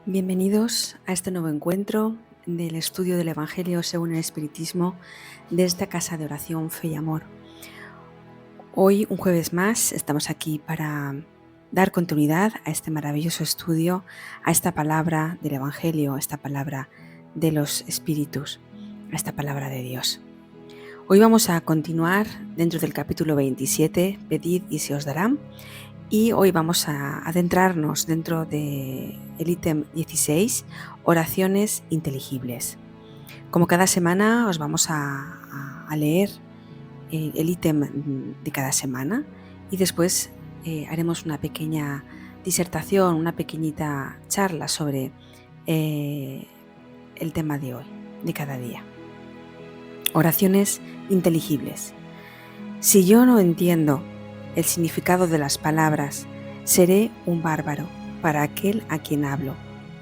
Bienvenidos a este nuevo encuentro del estudio del Evangelio según el Espiritismo de esta casa de oración Fe y Amor. Hoy, un jueves más, estamos aquí para dar continuidad a este maravilloso estudio, a esta palabra del Evangelio, a esta palabra de los Espíritus, a esta palabra de Dios. Hoy vamos a continuar dentro del capítulo 27, Pedid y se os dará. Y hoy vamos a adentrarnos dentro del ítem 16, oraciones inteligibles. Como cada semana os vamos a leer el ítem de cada semana y después haremos una pequeña disertación, una pequeñita charla sobre el tema de hoy, de cada día. Oraciones inteligibles. Si yo no entiendo el significado de las palabras, seré un bárbaro para aquel a quien hablo,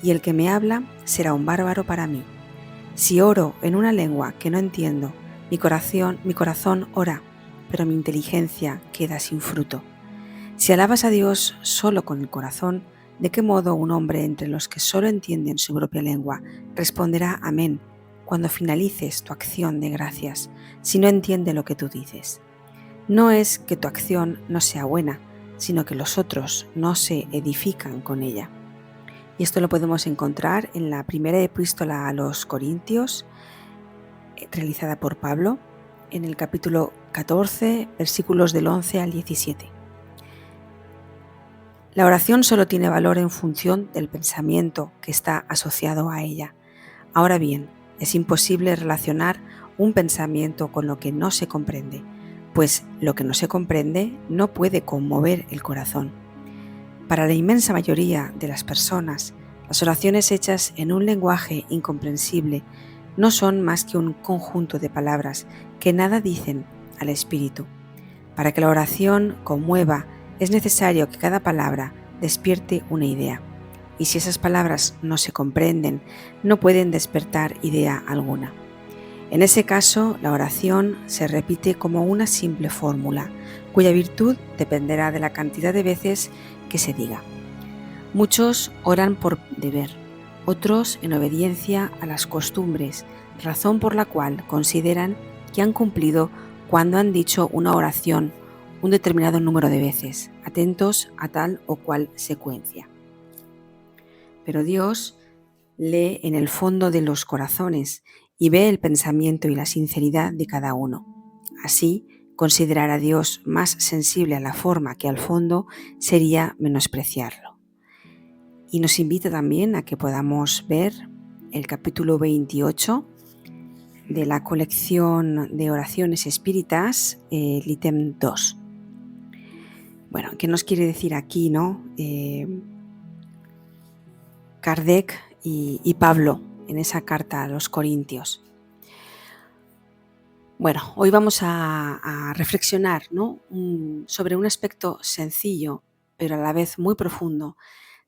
y el que me habla será un bárbaro para mí. Si oro en una lengua que no entiendo, mi corazón ora, pero mi inteligencia queda sin fruto. Si alabas a Dios solo con el corazón, ¿de qué modo un hombre entre los que solo entienden su propia lengua responderá amén cuando finalices tu acción de gracias, si no entiende lo que tú dices? No es que tu acción no sea buena, sino que los otros no se edifican con ella. Y esto lo podemos encontrar en la primera epístola a los Corintios, realizada por Pablo, en el capítulo 14, versículos del 11 al 17. La oración solo tiene valor en función del pensamiento que está asociado a ella. Ahora bien, es imposible relacionar un pensamiento con lo que no se comprende, pues lo que no se comprende no puede conmover el corazón. Para la inmensa mayoría de las personas, las oraciones hechas en un lenguaje incomprensible no son más que un conjunto de palabras que nada dicen al espíritu. Para que la oración conmueva, es necesario que cada palabra despierte una idea. Y si esas palabras no se comprenden, no pueden despertar idea alguna. En ese caso, la oración se repite como una simple fórmula, cuya virtud dependerá de la cantidad de veces que se diga. Muchos oran por deber, otros en obediencia a las costumbres, razón por la cual consideran que han cumplido cuando han dicho una oración un determinado número de veces, atentos a tal o cual secuencia. Pero Dios lee en el fondo de los corazones y ve el pensamiento y la sinceridad de cada uno. Así, considerar a Dios más sensible a la forma que al fondo sería menospreciarlo. Y nos invita también a que podamos ver el capítulo 28 de la colección de oraciones espíritas, el ítem 2. Bueno, ¿qué nos quiere decir aquí, no? Kardec y Pablo en esa carta a los Corintios. Bueno, hoy vamos a reflexionar, ¿no? Sobre un aspecto sencillo, pero a la vez muy profundo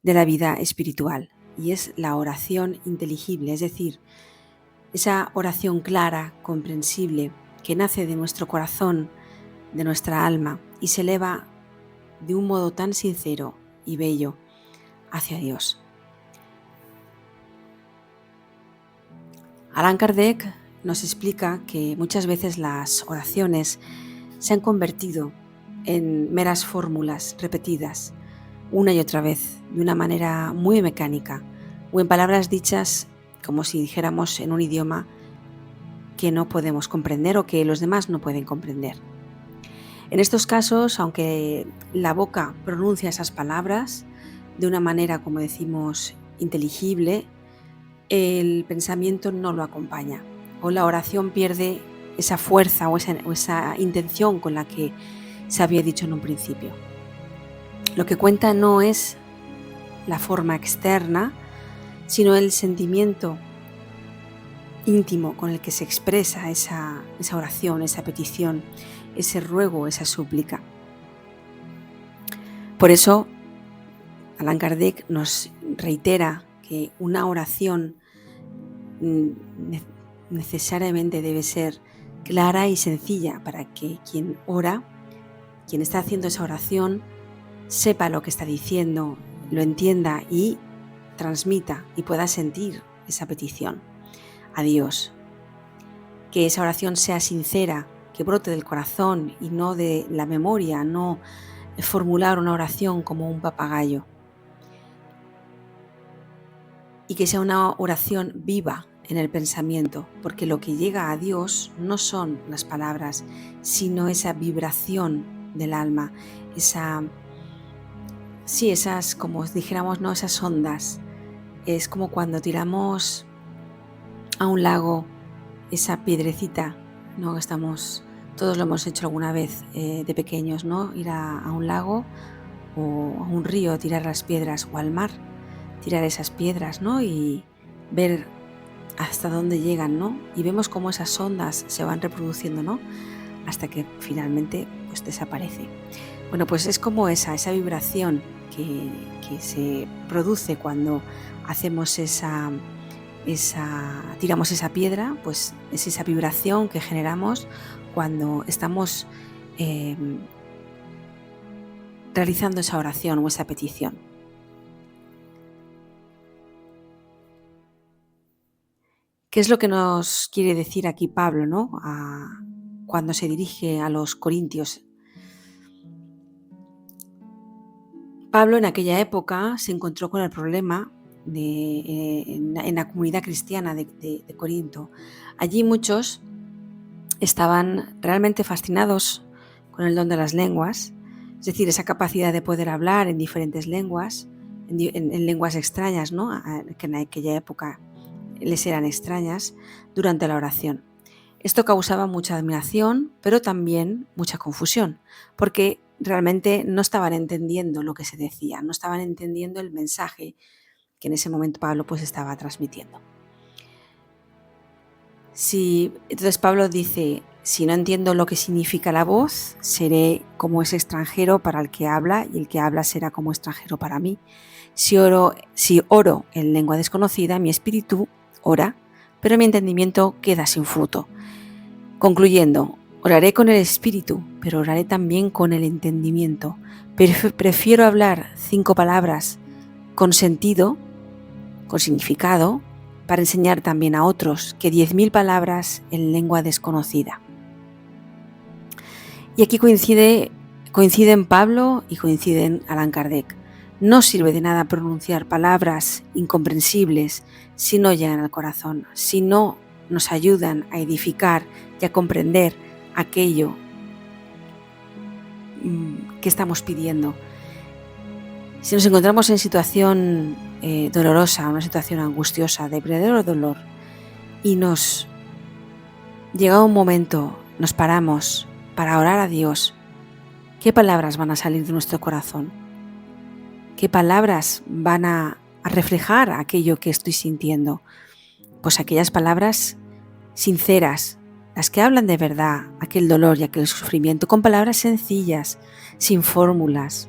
de la vida espiritual, y es la oración inteligible, es decir, esa oración clara, comprensible, que nace de nuestro corazón, de nuestra alma, y se eleva de un modo tan sincero y bello hacia Dios. Allan Kardec nos explica que muchas veces las oraciones se han convertido en meras fórmulas repetidas una y otra vez de una manera muy mecánica o en palabras dichas como si dijéramos en un idioma que no podemos comprender o que los demás no pueden comprender. En estos casos, aunque la boca pronuncia esas palabras de una manera, como decimos, inteligible, el pensamiento no lo acompaña o la oración pierde esa fuerza o esa intención con la que se había dicho en un principio. Lo que cuenta no es la forma externa, sino el sentimiento íntimo con el que se expresa esa oración, esa petición, ese ruego, esa súplica. Por eso, Allan Kardec nos reitera que una oración necesariamente debe ser clara y sencilla para que quien ora, quien está haciendo esa oración, sepa lo que está diciendo, lo entienda y transmita y pueda sentir esa petición a Dios. Que esa oración sea sincera, que brote del corazón y no de la memoria, no formular una oración como un papagayo. Y que sea una oración viva en el pensamiento, porque lo que llega a Dios no son las palabras, sino esa vibración del alma, esas, como dijéramos, ¿no? Esas ondas. Es como cuando tiramos a un lago esa piedrecita, ¿no? Todos lo hemos hecho alguna vez de pequeños, ¿no? Ir a un lago o a un río, tirar las piedras, o al mar, tirar esas piedras, ¿no? Y ver hasta dónde llegan, ¿no? Y vemos cómo esas ondas se van reproduciendo, ¿no? Hasta que finalmente pues desaparece. Bueno, pues es como esa vibración que se produce cuando hacemos tiramos esa piedra, pues es esa vibración que generamos cuando estamos realizando esa oración o esa petición. ¿Qué es lo que nos quiere decir aquí Pablo, ¿no? Cuando se dirige a los corintios? Pablo en aquella época se encontró con el problema en la comunidad cristiana de Corinto. Allí muchos estaban realmente fascinados con el don de las lenguas, es decir, esa capacidad de poder hablar en diferentes lenguas, en lenguas extrañas, ¿no? Que en aquella época les eran extrañas, durante la oración. Esto causaba mucha admiración, pero también mucha confusión, porque realmente no estaban entendiendo lo que se decía, no estaban entendiendo el mensaje que en ese momento Pablo pues estaba transmitiendo. Entonces Pablo dice, si no entiendo lo que significa la voz, seré como ese extranjero para el que habla, y el que habla será como extranjero para mí. Si oro en lengua desconocida, mi espíritu ora, pero mi entendimiento queda sin fruto. Concluyendo, oraré con el espíritu, pero oraré también con el entendimiento. Prefiero hablar 5 palabras con sentido, con significado, para enseñar también a otros, que 10.000 palabras en lengua desconocida. Y aquí coinciden Pablo y coinciden Allan Kardec. No sirve de nada pronunciar palabras incomprensibles si no llegan al corazón, si no nos ayudan a edificar y a comprender aquello que estamos pidiendo. Si nos encontramos en situación dolorosa, una situación angustiosa, de verdadero dolor, y nos llega un momento, nos paramos para orar a Dios, ¿qué palabras van a salir de nuestro corazón? ¿Qué palabras van a reflejar aquello que estoy sintiendo? Pues aquellas palabras sinceras, las que hablan de verdad aquel dolor y aquel sufrimiento, con palabras sencillas, sin fórmulas,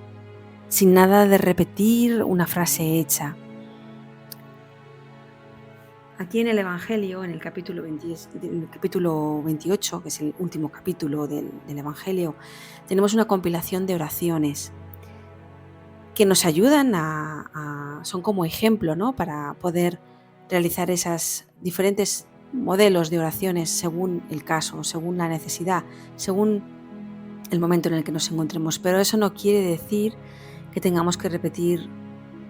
sin nada de repetir una frase hecha. Aquí en el Evangelio, en el capítulo 28, que es el último capítulo del Evangelio, tenemos una compilación de oraciones que nos ayudan son como ejemplo, ¿no? Para poder realizar esas diferentes modelos de oraciones según el caso, según la necesidad, según el momento en el que nos encontremos. Pero eso no quiere decir que tengamos que repetir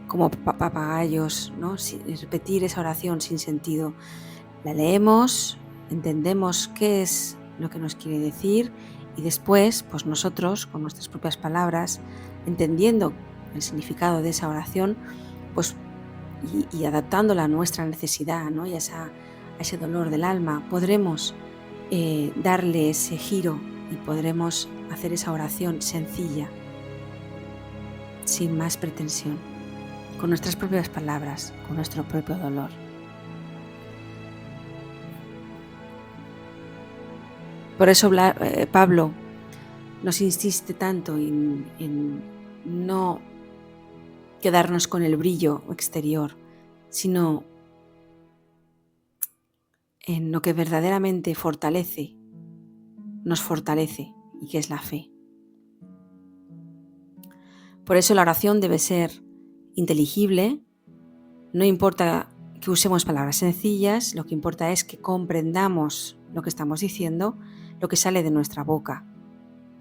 como papagayos, ¿no? Repetir esa oración sin sentido. La leemos, entendemos qué es lo que nos quiere decir, y después, pues nosotros, con nuestras propias palabras, entendiendo el significado de esa oración, pues y adaptándola a nuestra necesidad, ¿no? Y a ese dolor del alma, podremos darle ese giro y podremos hacer esa oración sencilla, sin más pretensión, con nuestras propias palabras, con nuestro propio dolor. Por eso Pablo nos insiste tanto en no quedarnos con el brillo exterior, sino en lo que verdaderamente nos fortalece, y que es la fe. Por eso la oración debe ser inteligible, No importa que usemos palabras sencillas, lo que importa es que comprendamos lo que estamos diciendo, lo que sale de nuestra boca,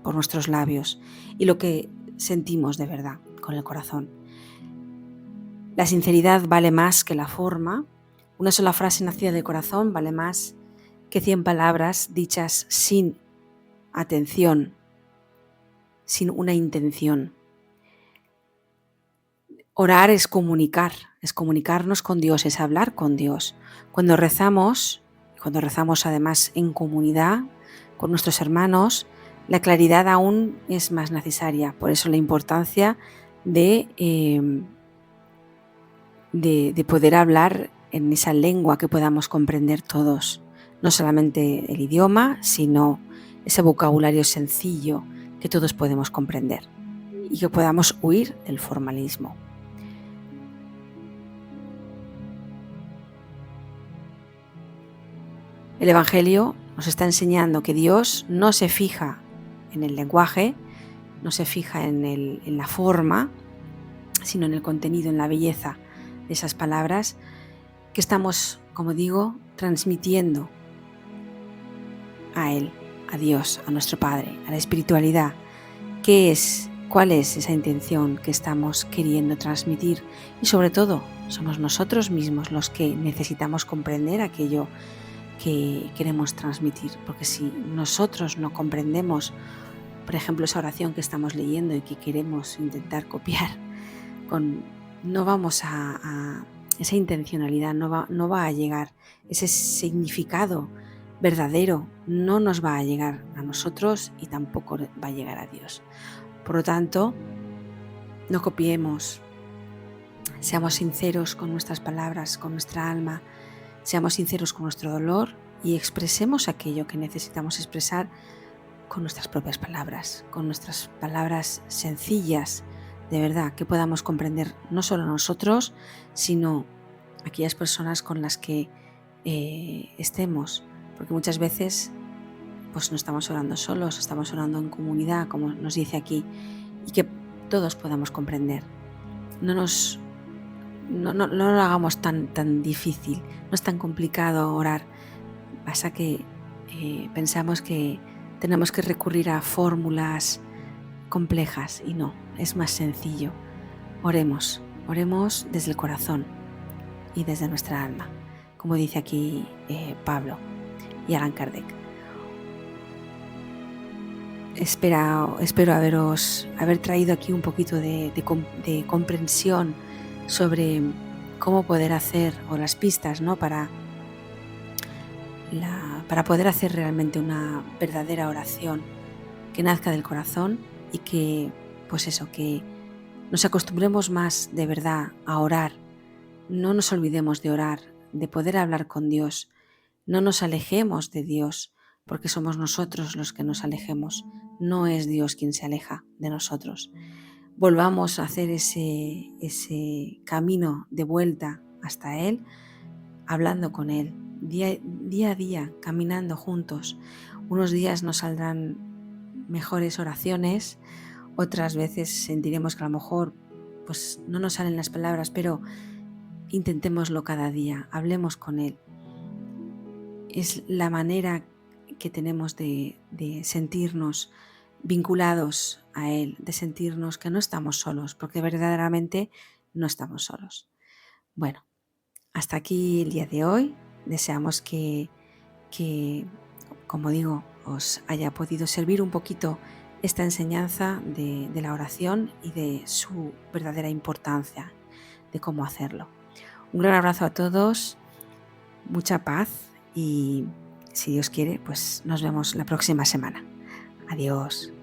por nuestros labios, y lo que sentimos de verdad con el corazón. La sinceridad vale más que la forma. Una sola frase nacida del corazón vale más que 100 palabras dichas sin atención, sin una intención. Orar es comunicarnos con Dios, es hablar con Dios. Cuando rezamos además en comunidad con nuestros hermanos, la claridad aún es más necesaria. Por eso la importancia de poder hablar en esa lengua que podamos comprender todos. No solamente el idioma, sino ese vocabulario sencillo que todos podemos comprender y que podamos huir del formalismo. El Evangelio nos está enseñando que Dios no se fija en el lenguaje, no se fija en la forma, sino en el contenido, en la belleza de esas palabras que estamos, como digo, transmitiendo a Él, a Dios, a nuestro Padre, a la espiritualidad. ¿Cuál es esa intención que estamos queriendo transmitir? Y sobre todo, somos nosotros mismos los que necesitamos comprender aquello que queremos transmitir, porque si nosotros no comprendemos, por ejemplo, esa oración que estamos leyendo y que queremos intentar copiar, no vamos a esa intencionalidad, no va a llegar, ese significado verdadero no nos va a llegar a nosotros y tampoco va a llegar a Dios. Por lo tanto, no copiemos, seamos sinceros con nuestras palabras, con nuestra alma, seamos sinceros con nuestro dolor y expresemos aquello que necesitamos expresar con nuestras propias palabras, con nuestras palabras sencillas, de verdad, que podamos comprender no solo nosotros, sino aquellas personas con las que estemos, porque muchas veces pues no estamos orando solos, estamos orando en comunidad, como nos dice aquí, y que todos podamos comprender. No lo hagamos tan difícil, no es tan complicado orar. Pasa que pensamos que tenemos que recurrir a fórmulas complejas y no, es más sencillo. Oremos desde el corazón y desde nuestra alma, como dice aquí Pablo y Allan Kardec. Espero haber traído aquí un poquito de comprensión sobre cómo poder hacer, o las pistas, ¿no?, para poder hacer realmente una verdadera oración que nazca del corazón y que, pues eso, que nos acostumbremos más de verdad a orar. No nos olvidemos de orar, de poder hablar con Dios. No nos alejemos de Dios, porque somos nosotros los que nos alejemos. No es Dios quien se aleja de nosotros. Volvamos a hacer ese camino de vuelta hasta Él, hablando con Él, día a día, caminando juntos. Unos días nos saldrán mejores oraciones, otras veces sentiremos que a lo mejor pues no nos salen las palabras, pero intentémoslo cada día, hablemos con Él. Es la manera que tenemos de sentirnos vinculados a Él, de sentirnos que no estamos solos, porque verdaderamente no estamos solos. Bueno, hasta aquí el día de hoy. Deseamos que como digo, os haya podido servir un poquito esta enseñanza de la oración y de su verdadera importancia, de cómo hacerlo. Un gran abrazo a todos, mucha paz y, si Dios quiere, pues nos vemos la próxima semana. Adiós.